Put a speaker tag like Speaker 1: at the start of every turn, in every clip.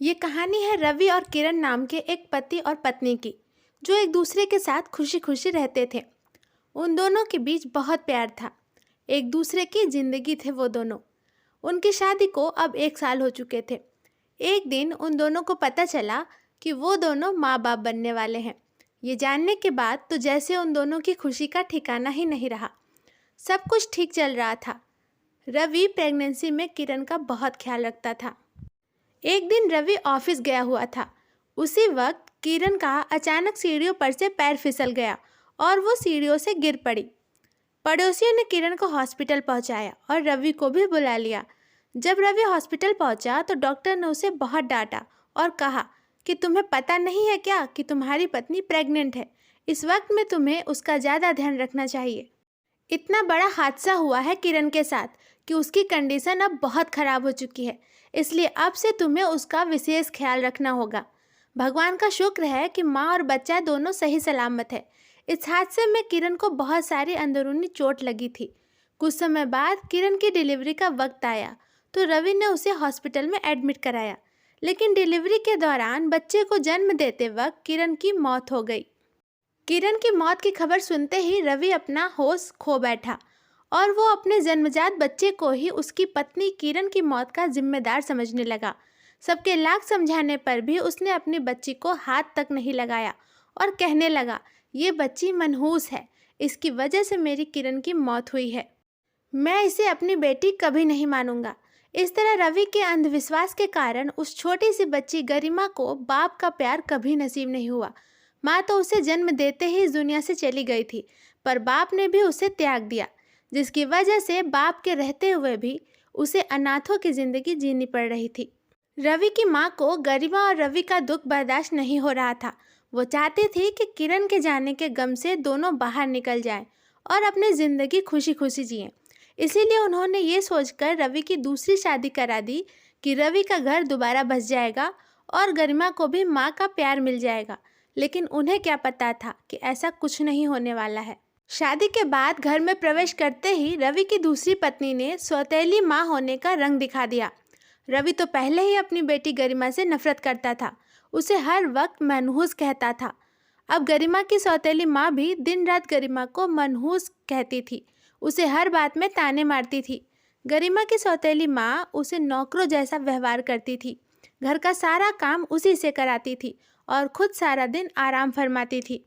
Speaker 1: ये कहानी है रवि और किरण नाम के एक पति और पत्नी की, जो एक दूसरे के साथ खुशी खुशी रहते थे। उन दोनों के बीच बहुत प्यार था। एक दूसरे की जिंदगी थे वो दोनों। उनकी शादी को अब 1 साल हो चुके थे। एक दिन उन दोनों को पता चला कि वो दोनों माँ बाप बनने वाले हैं। ये जानने के बाद तो जैसे उन दोनों की खुशी का ठिकाना ही नहीं रहा। सब कुछ ठीक चल रहा था। रवि प्रेगनेंसी में किरण का बहुत ख्याल रखता था। एक दिन रवि ऑफिस गया हुआ था। उसी वक्त किरण का अचानक सीढ़ियों पर से पैर फिसल गया और वो सीढ़ियों से गिर पड़ी। पड़ोसियों ने किरण को हॉस्पिटल पहुंचाया और रवि को भी बुला लिया। जब रवि हॉस्पिटल पहुंचा तो डॉक्टर ने उसे बहुत डांटा और कहा कि तुम्हें पता नहीं है क्या कि तुम्हारी पत्नी प्रेग्नेंट है। इस वक्त में तुम्हें उसका ज़्यादा ध्यान रखना चाहिए। इतना बड़ा हादसा हुआ है किरण के साथ कि उसकी कंडीशन अब बहुत ख़राब हो चुकी है, इसलिए अब से तुम्हें उसका विशेष ख्याल रखना होगा। भगवान का शुक्र है कि माँ और बच्चा दोनों सही सलामत है। इस हादसे में किरण को बहुत सारी अंदरूनी चोट लगी थी। कुछ समय बाद किरण की डिलीवरी का वक्त आया तो रवि ने उसे हॉस्पिटल में एडमिट कराया, लेकिन डिलीवरी के दौरान बच्चे को जन्म देते वक्त किरण की मौत हो गई। किरण की मौत की खबर सुनते ही रवि अपना होश खो बैठा और वो अपने जन्मजात बच्चे को ही उसकी पत्नी किरण की मौत का जिम्मेदार समझने लगा। सबके लाख समझाने पर भी उसने अपनी बच्ची को हाथ तक नहीं लगाया और कहने लगा, ये बच्ची मनहूस है, इसकी वजह से मेरी किरण की मौत हुई है। मैं इसे अपनी बेटी कभी नहीं मानूंगा। इस तरह रवि के अंधविश्वास के कारण उस छोटी सी बच्ची गरिमा को बाप का प्यार कभी नसीब नहीं हुआ। माँ तो उसे जन्म देते ही इस दुनिया से चली गई थी, पर बाप ने भी उसे त्याग दिया, जिसकी वजह से बाप के रहते हुए भी उसे अनाथों की जिंदगी जीनी पड़ रही थी। रवि की माँ को गरिमा और रवि का दुख बर्दाश्त नहीं हो रहा था। वो चाहती थी कि किरण के जाने के गम से दोनों बाहर निकल जाएं और अपनी ज़िंदगी खुशी खुशी जिएं। इसीलिए उन्होंने ये सोचकर रवि की दूसरी शादी करा दी कि रवि का घर दोबारा बस जाएगा और गरिमा को भी माँ का प्यार मिल जाएगा। लेकिन उन्हें क्या पता था कि ऐसा कुछ नहीं होने वाला है। शादी के बाद घर में प्रवेश करते ही रवि की दूसरी पत्नी ने सौतेली माँ होने का रंग दिखा दिया। रवि तो पहले ही अपनी बेटी गरिमा से नफरत करता था, उसे हर वक्त मनहूस कहता था। अब गरिमा की सौतेली माँ भी दिन रात गरिमा को मनहूस कहती थी, उसे हर बात में ताने मारती थी। गरिमा की सौतेली माँ उसे नौकरों जैसा व्यवहार करती थी, घर का सारा काम उसी से कराती थी और खुद सारा दिन आराम फरमाती थी।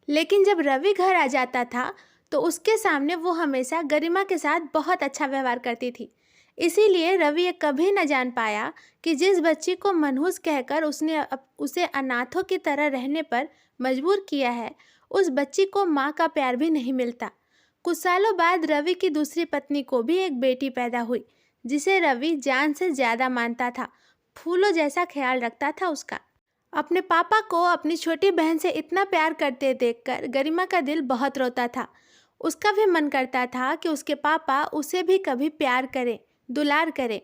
Speaker 1: लेकिन जब रवि घर आ जाता था तो उसके सामने वो हमेशा गरिमा के साथ बहुत अच्छा व्यवहार करती थी। इसीलिए रवि ये कभी न जान पाया कि जिस बच्ची को मनहूस कहकर उसने उसे अनाथों की तरह रहने पर मजबूर किया है, उस बच्ची को माँ का प्यार भी नहीं मिलता। कुछ सालों बाद रवि की दूसरी पत्नी को भी एक बेटी पैदा हुई, जिसे रवि जान से ज़्यादा मानता था, फूलों जैसा ख्याल रखता था उसका। अपने पापा को अपनी छोटी बहन से इतना प्यार करते देखकर गरिमा का दिल बहुत रोता था। उसका भी मन करता था कि उसके पापा उसे भी कभी प्यार करें, दुलार करें,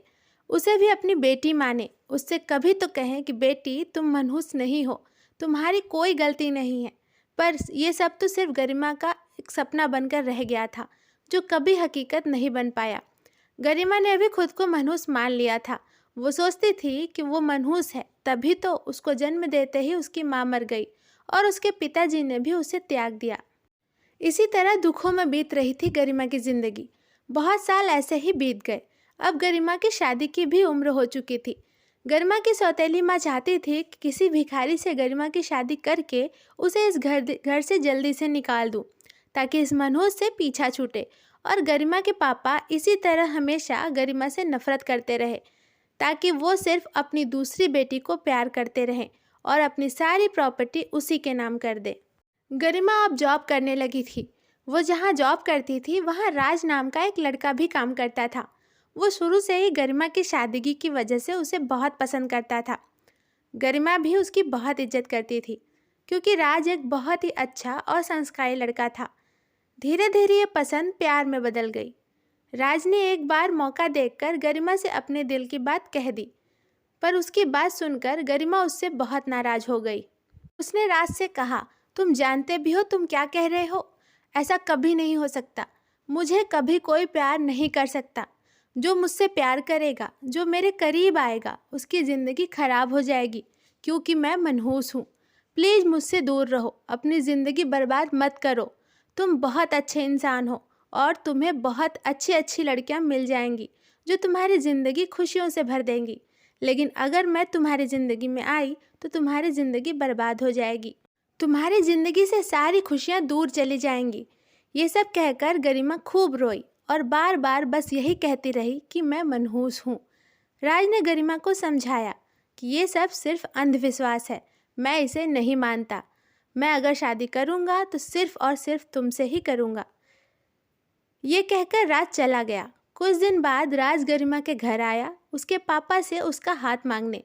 Speaker 1: उसे भी अपनी बेटी माने, उससे कभी तो कहें कि बेटी तुम मनहूस नहीं हो, तुम्हारी कोई गलती नहीं है। पर ये सब तो सिर्फ गरिमा का एक सपना बनकर रह गया था, जो कभी हकीकत नहीं बन पाया। गरिमा ने अभी खुद को मनहूस मान लिया था। वो सोचती थी कि वो मनहूस है, तभी तो उसको जन्म देते ही उसकी माँ मर गई और उसके पिताजी ने भी उसे त्याग दिया। इसी तरह दुखों में बीत रही थी गरिमा की ज़िंदगी। बहुत साल ऐसे ही बीत गए। अब गरिमा की शादी की भी उम्र हो चुकी थी। गरिमा की सौतेली माँ चाहती थी कि किसी भिखारी से गरिमा की शादी करके उसे इस घर से जल्दी से निकाल दूँ, ताकि इस मनहूस से पीछा छूटे। और गरिमा के पापा इसी तरह हमेशा गरिमा से नफरत करते रहे, ताकि वो सिर्फ अपनी दूसरी बेटी को प्यार करते रहें और अपनी सारी प्रॉपर्टी उसी के नाम कर दे। गरिमा अब जॉब करने लगी थी। वो जहाँ जॉब करती थी वहाँ राज नाम का एक लड़का भी काम करता था। वो शुरू से ही गरिमा की शादीगी की वजह से उसे बहुत पसंद करता था। गरिमा भी उसकी बहुत इज्जत करती थी, क्योंकि राज एक बहुत ही अच्छा और संस्कारी लड़का था। धीरे धीरे ये पसंद प्यार में बदल गई। राज ने एक बार मौका देखकर गरिमा से अपने दिल की बात कह दी, पर उसकी बात सुनकर गरिमा उससे बहुत नाराज हो गई। उसने राज से कहा, तुम जानते भी हो तुम क्या कह रहे हो? ऐसा कभी नहीं हो सकता। मुझे कभी कोई प्यार नहीं कर सकता। जो मुझसे प्यार करेगा, जो मेरे करीब आएगा, उसकी ज़िंदगी खराब हो जाएगी क्योंकि मैं मनहूस हूँ। प्लीज़ मुझसे दूर रहो, अपनी ज़िंदगी बर्बाद मत करो। तुम बहुत अच्छे इंसान हो और तुम्हें बहुत अच्छी अच्छी लड़कियाँ मिल जाएंगी जो तुम्हारी ज़िंदगी खुशियों से भर देंगी। लेकिन अगर मैं तुम्हारी ज़िंदगी में आई तो तुम्हारी ज़िंदगी बर्बाद हो जाएगी। तुम्हारी ज़िंदगी से सारी खुशियाँ दूर चली जाएंगी। ये सब कहकर गरिमा खूब रोई और बार बार बस यही कहती रही कि मैं मनहूस हूँ। राज ने गरिमा को समझाया कि ये सब सिर्फ अंधविश्वास है, मैं इसे नहीं मानता। मैं अगर शादी करूँगा तो सिर्फ और सिर्फ तुमसे ही करूँगा। ये कहकर राज चला गया। कुछ दिन बाद राज गरिमा के घर आया, उसके पापा से उसका हाथ मांगने।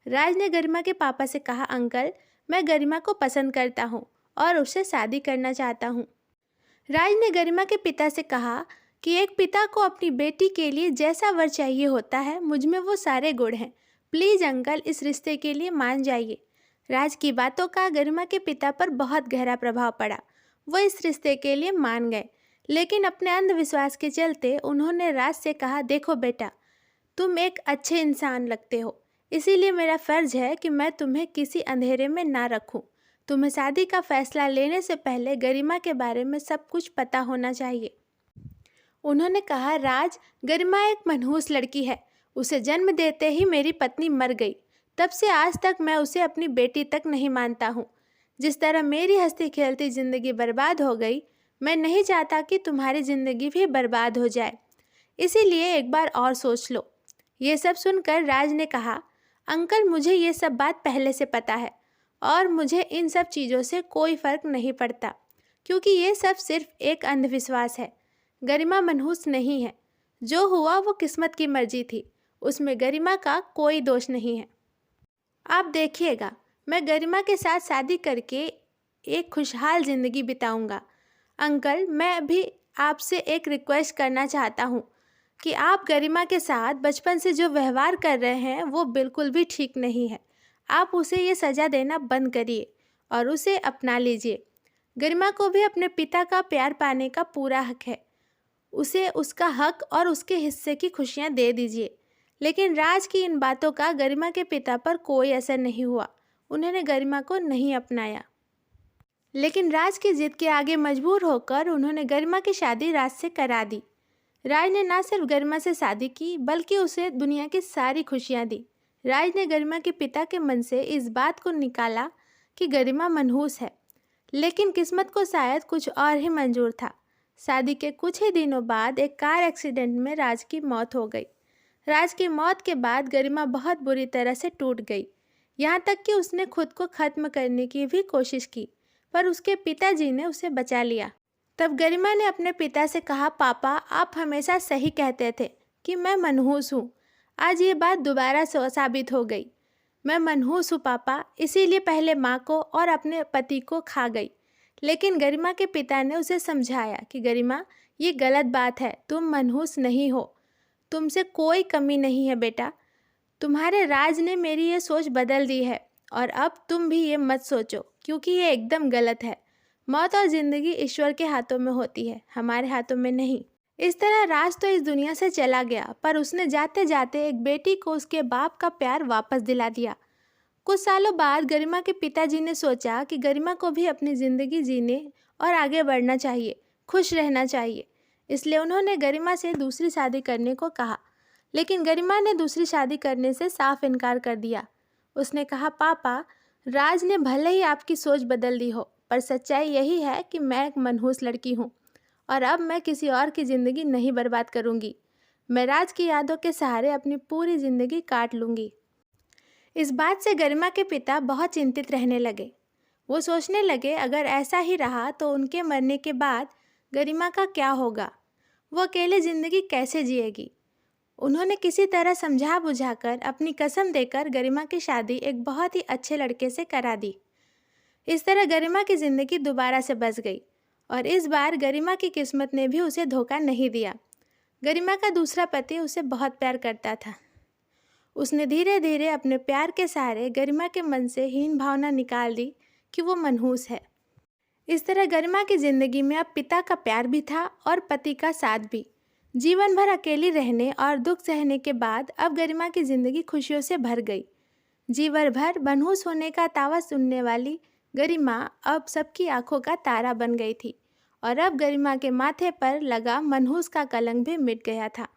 Speaker 1: राज ने गरिमा के पापा से कहा, अंकल, मैं गरिमा को पसंद करता हूँ और उससे शादी करना चाहता हूँ। राज ने गरिमा के पिता से कहा कि एक पिता को अपनी बेटी के लिए जैसा वर चाहिए होता है, मुझ में वो सारे गुण हैं। प्लीज़ अंकल, इस रिश्ते के लिए मान जाइए। राज की बातों का गरिमा के पिता पर बहुत गहरा प्रभाव पड़ा। वो इस रिश्ते के लिए मान गए, लेकिन अपने अंधविश्वास के चलते उन्होंने राज से कहा, देखो बेटा, तुम एक अच्छे इंसान लगते हो, इसीलिए मेरा फ़र्ज़ है कि मैं तुम्हें किसी अंधेरे में ना रखूं। तुम्हें शादी का फ़ैसला लेने से पहले गरिमा के बारे में सब कुछ पता होना चाहिए। उन्होंने कहा, राज, गरिमा एक मनहूस लड़की है। उसे जन्म देते ही मेरी पत्नी मर गई। तब से आज तक मैं उसे अपनी बेटी तक नहीं मानता हूँ। जिस तरह मेरी हंसती खेलती ज़िंदगी बर्बाद हो गई, मैं नहीं चाहता कि तुम्हारी ज़िंदगी भी बर्बाद हो जाए। इसीलिए एक बार और सोच लो। ये सब सुनकर राज ने कहा, अंकल, मुझे ये सब बात पहले से पता है और मुझे इन सब चीज़ों से कोई फ़र्क नहीं पड़ता, क्योंकि ये सब सिर्फ एक अंधविश्वास है। गरिमा मनहूस नहीं है। जो हुआ वो किस्मत की मर्जी थी, उसमें गरिमा का कोई दोष नहीं है। आप देखिएगा, मैं गरिमा के साथ शादी करके एक खुशहाल ज़िंदगी बिताऊंगा। अंकल, मैं भी आपसे एक रिक्वेस्ट करना चाहता हूँ कि आप गरिमा के साथ बचपन से जो व्यवहार कर रहे हैं वो बिल्कुल भी ठीक नहीं है। आप उसे ये सज़ा देना बंद करिए और उसे अपना लीजिए। गरिमा को भी अपने पिता का प्यार पाने का पूरा हक है। उसे उसका हक और उसके हिस्से की खुशियाँ दे दीजिए। लेकिन राज की इन बातों का गरिमा के पिता पर कोई असर नहीं हुआ। उन्होंने गरिमा को नहीं अपनाया। लेकिन राज की जिद के आगे मजबूर होकर उन्होंने गरिमा की शादी राज से करा दी। राज ने ना सिर्फ गरिमा से शादी की, बल्कि उसे दुनिया की सारी खुशियाँ दी। राज ने गरिमा के पिता के मन से इस बात को निकाला कि गरिमा मनहूस है, लेकिन किस्मत को शायद कुछ और ही मंजूर था। शादी के कुछ ही दिनों बाद एक कार एक्सीडेंट में राज की मौत हो गई। राज की मौत के बाद गरिमा बहुत बुरी तरह से टूट गई, यहाँ तक कि उसने खुद को ख़त्म करने की भी कोशिश की, पर उसके पिताजी ने उसे बचा लिया। तब गरिमा ने अपने पिता से कहा, पापा, आप हमेशा सही कहते थे कि मैं मनहूस हूँ। आज ये बात दोबारा साबित हो गई। मैं मनहूस हूँ पापा, इसीलिए पहले माँ को और अपने पति को खा गई। लेकिन गरिमा के पिता ने उसे समझाया कि गरिमा, ये गलत बात है, तुम मनहूस नहीं हो, तुमसे कोई कमी नहीं है बेटा। तुम्हारे राज ने मेरी ये सोच बदल दी है और अब तुम भी ये मत सोचो, क्योंकि ये एकदम गलत है। मौत और ज़िंदगी ईश्वर के हाथों में होती है, हमारे हाथों में नहीं। इस तरह राज तो इस दुनिया से चला गया, पर उसने जाते जाते एक बेटी को उसके बाप का प्यार वापस दिला दिया। कुछ सालों बाद गरिमा के पिताजी ने सोचा कि गरिमा को भी अपनी ज़िंदगी जीने और आगे बढ़ना चाहिए, खुश रहना चाहिए। इसलिए उन्होंने गरिमा से दूसरी शादी करने को कहा, लेकिन गरिमा ने दूसरी शादी करने से साफ इनकार कर दिया। उसने कहा, पापा, राज ने भले ही आपकी सोच बदल दी हो, पर सच्चाई यही है कि मैं एक मनहूस लड़की हूँ और अब मैं किसी और की ज़िंदगी नहीं बर्बाद करूँगी। मैं राज की यादों के सहारे अपनी पूरी ज़िंदगी काट लूँगी। इस बात से गरिमा के पिता बहुत चिंतित रहने लगे। वो सोचने लगे, अगर ऐसा ही रहा तो उनके मरने के बाद गरिमा का क्या होगा? वो अकेले ज़िंदगी कैसे जिएगी? उन्होंने किसी तरह समझा बुझाकर, अपनी कसम देकर गरिमा की शादी एक बहुत ही अच्छे लड़के से करा दी। इस तरह गरिमा की ज़िंदगी दोबारा से बच गई और इस बार गरिमा की किस्मत ने भी उसे धोखा नहीं दिया। गरिमा का दूसरा पति उसे बहुत प्यार करता था। उसने धीरे धीरे अपने प्यार के सहारे गरिमा के मन से हीन भावना निकाल दी कि वो मनहूस है। इस तरह गरिमा की ज़िंदगी में अब पिता का प्यार भी था और पति का साथ भी। जीवन भर अकेली रहने और दुख सहने के बाद अब गरिमा की जिंदगी खुशियों से भर गई। जीवन भर मनहूस होने का तावा सुनने वाली गरिमा अब सबकी आंखों का तारा बन गई थी और अब गरिमा के माथे पर लगा मनहूस का कलंक भी मिट गया था।